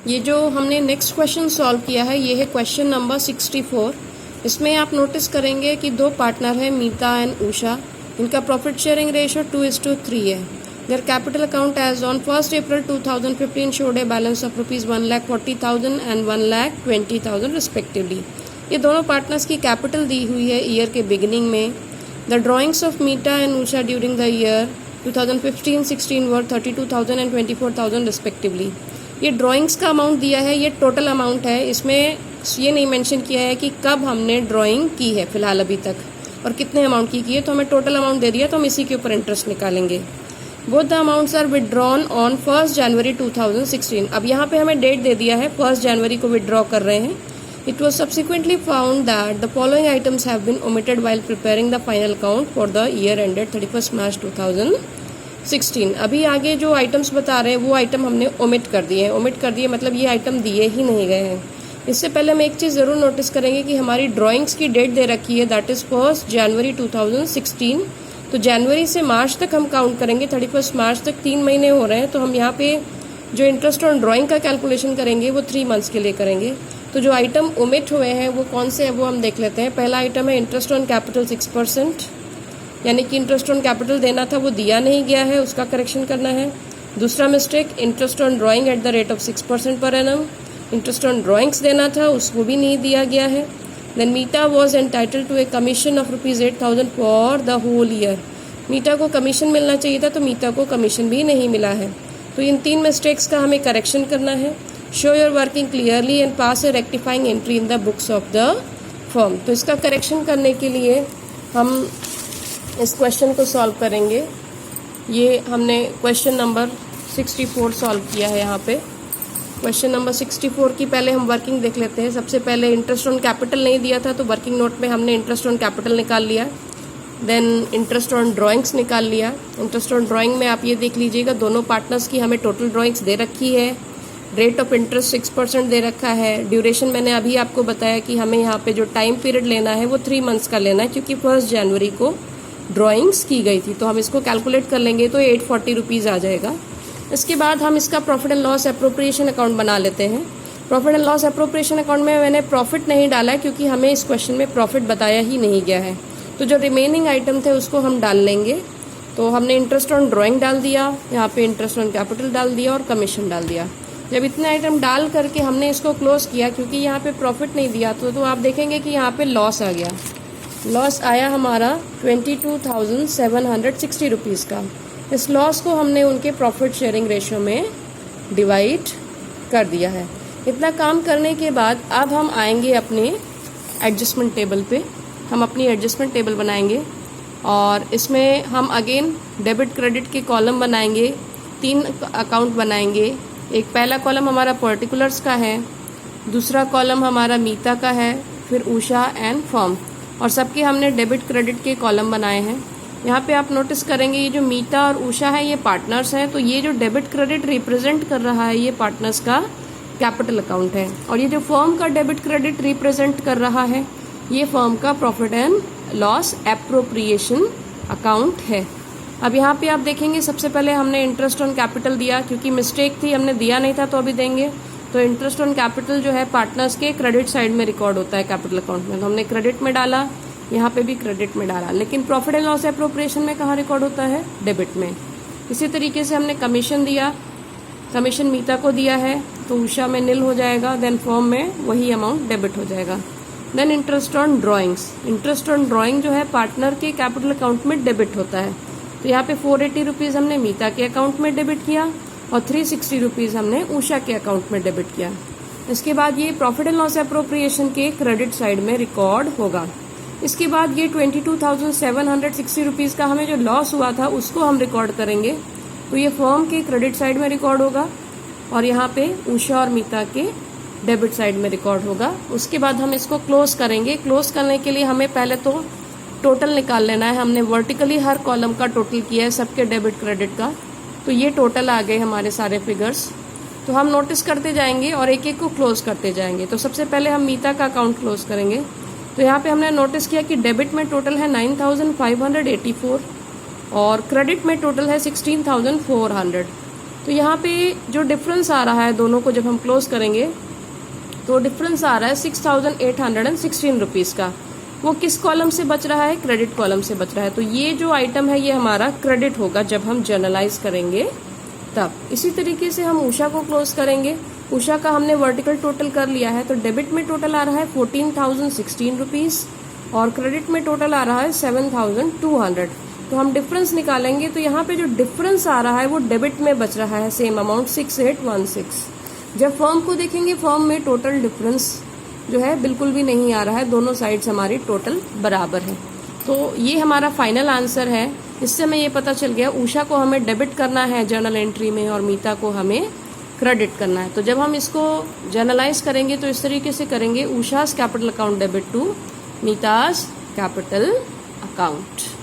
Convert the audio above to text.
ये जो हमने नेक्स्ट क्वेश्चन सॉल्व किया है ये है क्वेश्चन नंबर 64। इसमें आप नोटिस करेंगे कि दो पार्टनर हैं मीता एंड उषा। इनका प्रॉफिट शेयरिंग रेशियो 2:3 है। Their capital account as on 1 April 2015 showed a balance of rupees 1,40,000 and 1,20,000 respectively. ये दोनों पार्टनर्स की कैपिटल दी हुई है ईयर के बिगिनिंग में। The drawings of Meeta and Usha during the year 2015-16 were 32,000 and 24,000 respectively. ये ड्राइंग्स का अमाउंट दिया है, ये टोटल अमाउंट है। इसमें ये नहीं मेंशन किया है कि कब हमने ड्राइंग की है फिलहाल अभी तक और कितने अमाउंट की है, तो हमें टोटल अमाउंट दे दिया तो हम इसी के ऊपर इंटरेस्ट निकालेंगे। Both the amounts are withdrawn on 1 January 2016। अब यहाँ पे हमें डेट दे दिया है 1 जनवरी को विदड्रॉ कर रहे हैं। It was subsequently found that the following items have been omitted while preparing the final account for the year ended 31 March 2016। अभी आगे जो आइटम्स बता रहे हैं वो आइटम हमने ओमिट कर दिए हैं। ओमिट कर दिए मतलब ये आइटम दिए ही नहीं गए हैं। इससे पहले हम एक चीज़ ज़रूर नोटिस करेंगे कि हमारी ड्राइंग्स की डेट दे रखी है दैट इज़ 1 जनवरी 2016। तो जनवरी से मार्च तक हम काउंट करेंगे, 31 मार्च तक 3 महीने हो रहे हैं। तो हम यहाँ पे जो इंटरेस्ट ऑन ड्राइंग का कैलकुलेशन करेंगे वो 3 मंथ्स के लिए करेंगे। तो जो आइटम ओमिट हुए हैं वो कौन से हैं वो हम देख लेते हैं। पहला आइटम है इंटरेस्ट ऑन कैपिटल 6%, यानी कि इंटरेस्ट ऑन कैपिटल देना था वो दिया नहीं गया है, उसका करेक्शन करना है। दूसरा mistake, interest on drawing at the rate of 6% per annum. Interest on drawings देना था उसको भी नहीं दिया गया है। Then Meeta was entitle to a commission of rupees 8,000 for the whole year. Meeta को कमीशन मिलना चाहिए था तो मीता को कमीशन भी नहीं मिला है। तो इन 3 मिस्टेक्स का हमें करेक्शन करना है। Show your working clearly and pass A rectifying entry in the books of the firm. तो इसका करेक्शन करने के लिए हम इस क्वेश्चन को सॉल्व करेंगे। ये हमने क्वेश्चन नंबर 64 सॉल्व किया है। यहाँ पे क्वेश्चन नंबर 64 की पहले हम वर्किंग देख लेते हैं। सबसे पहले इंटरेस्ट ऑन कैपिटल नहीं दिया था तो वर्किंग नोट में हमने इंटरेस्ट ऑन कैपिटल निकाल लिया। देन इंटरेस्ट ऑन ड्राइंग्स निकाल लिया। इंटरेस्ट ऑन ड्राइंग में आप ये देख लीजिएगा दोनों पार्टनर्स की हमें टोटल ड्राइंग्स दे रखी है। रेट ऑफ इंटरेस्ट 6% दे रखा है। ड्यूरेशन मैंने अभी आपको बताया कि हमें यहाँ पे जो टाइम पीरियड लेना है वो 3 मंथ्स का लेना है क्योंकि 1 जनवरी को ड्राइंग्स की गई थी। तो हम इसको कैलकुलेट कर लेंगे तो 840 रुपीज़ आ जाएगा। इसके बाद हम इसका profit and loss appropriation account बना लेते हैं। Profit and loss appropriation account में मैंने प्रॉफिट नहीं डाला है क्योंकि हमें इस क्वेश्चन में प्रॉफिट बताया ही नहीं गया है। तो जो रिमेनिंग आइटम थे उसको हम डाल लेंगे। तो हमने इंटरेस्ट ऑन ड्राइंग डाल दिया, यहाँ पे इंटरेस्ट ऑन कैपिटल डाल दिया और कमीशन डाल दिया। जब इतने आइटम डाल करके हमने इसको क्लोज किया क्योंकि यहाँ पे प्रॉफिट नहीं दिया तो आप देखेंगे कि यहाँ पे लॉस आ गया। लॉस आया हमारा 22,760 रुपीज़ का। इस लॉस को हमने उनके प्रॉफिट शेयरिंग रेशियो में डिवाइड कर दिया है। इतना काम करने के बाद अब हम आएंगे अपने एडजस्टमेंट टेबल पे। हम अपनी एडजस्टमेंट टेबल बनाएंगे और इसमें हम अगेन डेबिट क्रेडिट के कॉलम बनाएंगे। 3 अकाउंट बनाएंगे। एक पहला कॉलम हमारा पर्टिकुलर्स का है, दूसरा कॉलम हमारा मीता का है, फिर उषा एंड फर्म, और सबके हमने डेबिट क्रेडिट के कॉलम बनाए हैं। यहाँ पे आप नोटिस करेंगे ये जो मीता और उषा है ये पार्टनर्स हैं। तो ये जो डेबिट क्रेडिट रिप्रेजेंट कर रहा है ये पार्टनर्स का कैपिटल अकाउंट है और ये जो फर्म का डेबिट क्रेडिट रिप्रेजेंट कर रहा है ये फर्म का profit and loss appropriation account है। अब यहाँ पे आप देखेंगे सबसे पहले हमने इंटरेस्ट ऑन कैपिटल दिया क्योंकि मिस्टेक थी, हमने दिया नहीं था तो अभी देंगे। तो इंटरेस्ट ऑन कैपिटल जो है पार्टनर्स के क्रेडिट साइड में रिकॉर्ड होता है कैपिटल अकाउंट में, तो हमने क्रेडिट में डाला, यहाँ पे भी क्रेडिट में डाला। लेकिन प्रॉफिट एंड लॉस एप्रोप्रिएशन में कहाँ रिकॉर्ड होता है? डेबिट में। इसी तरीके से हमने कमीशन दिया, कमीशन मीता को दिया है तो उषा में नील हो जाएगा। देन फर्म में वही अमाउंट डेबिट हो जाएगा। Then interest on drawings, interest on drawing जो है पार्टनर के कैपिटल अकाउंट में डेबिट होता है। तो यहाँ पे 480 रुपीज़ हमने मीता के अकाउंट में डेबिट किया और 360 रुपीज़ हमने उषा के अकाउंट में डेबिट किया। इसके बाद ये प्रॉफिट एंड लॉस एप्रोप्रिएशन के क्रेडिट साइड में रिकॉर्ड होगा। इसके बाद ये 22,760 रुपीज़ का हमें जो लॉस हुआ था उसको हम रिकॉर्ड करेंगे। तो ये फर्म के क्रेडिट साइड में रिकॉर्ड होगा और यहाँ पे उषा और मीता के डेबिट साइड में रिकॉर्ड होगा। उसके बाद हम इसको क्लोज करेंगे। क्लोज करने के लिए हमें पहले तो टोटल निकाल लेना है। हमने वर्टिकली हर कॉलम का टोटल किया है सबके डेबिट क्रेडिट का। तो ये टोटल आ गए हमारे सारे फिगर्स। तो हम नोटिस करते जाएंगे और एक एक को क्लोज करते जाएंगे। तो सबसे पहले हम मीता का अकाउंट क्लोज करेंगे। तो यहाँ पे हमने नोटिस किया कि डेबिट में टोटल है 9,584 और क्रेडिट में टोटल है 16,400। तो यहाँ पे जो डिफरेंस आ रहा है दोनों को जब हम क्लोज करेंगे तो डिफरेंस आ रहा है 6,816 रुपीज़ का। वो किस कॉलम से बच रहा है? क्रेडिट कॉलम से बच रहा है। तो ये जो आइटम है ये हमारा क्रेडिट होगा जब हम जर्नलाइज करेंगे तब। इसी तरीके से हम उषा को क्लोज करेंगे। उषा का हमने वर्टिकल टोटल कर लिया है, तो डेबिट में टोटल आ रहा है 14,016 रुपीज़ और क्रेडिट में टोटल आ रहा है 7,200। तो हम डिफरेंस निकालेंगे तो यहाँ पे जो डिफरेंस आ रहा है वो डेबिट में बच रहा है सेम अमाउंट 6816। जब फर्म को देखेंगे फर्म में टोटल डिफरेंस जो है बिल्कुल भी नहीं आ रहा है, दोनों साइड्स हमारी टोटल बराबर है। तो ये हमारा फाइनल आंसर है। इससे हमें ये पता चल गया उषा को हमें डेबिट करना है जर्नल एंट्री में और मीता को हमें क्रेडिट करना है। तो जब हम इसको जर्नलाइज करेंगे तो इस तरीके से करेंगे, Usha's capital account debit to Meeta's capital account.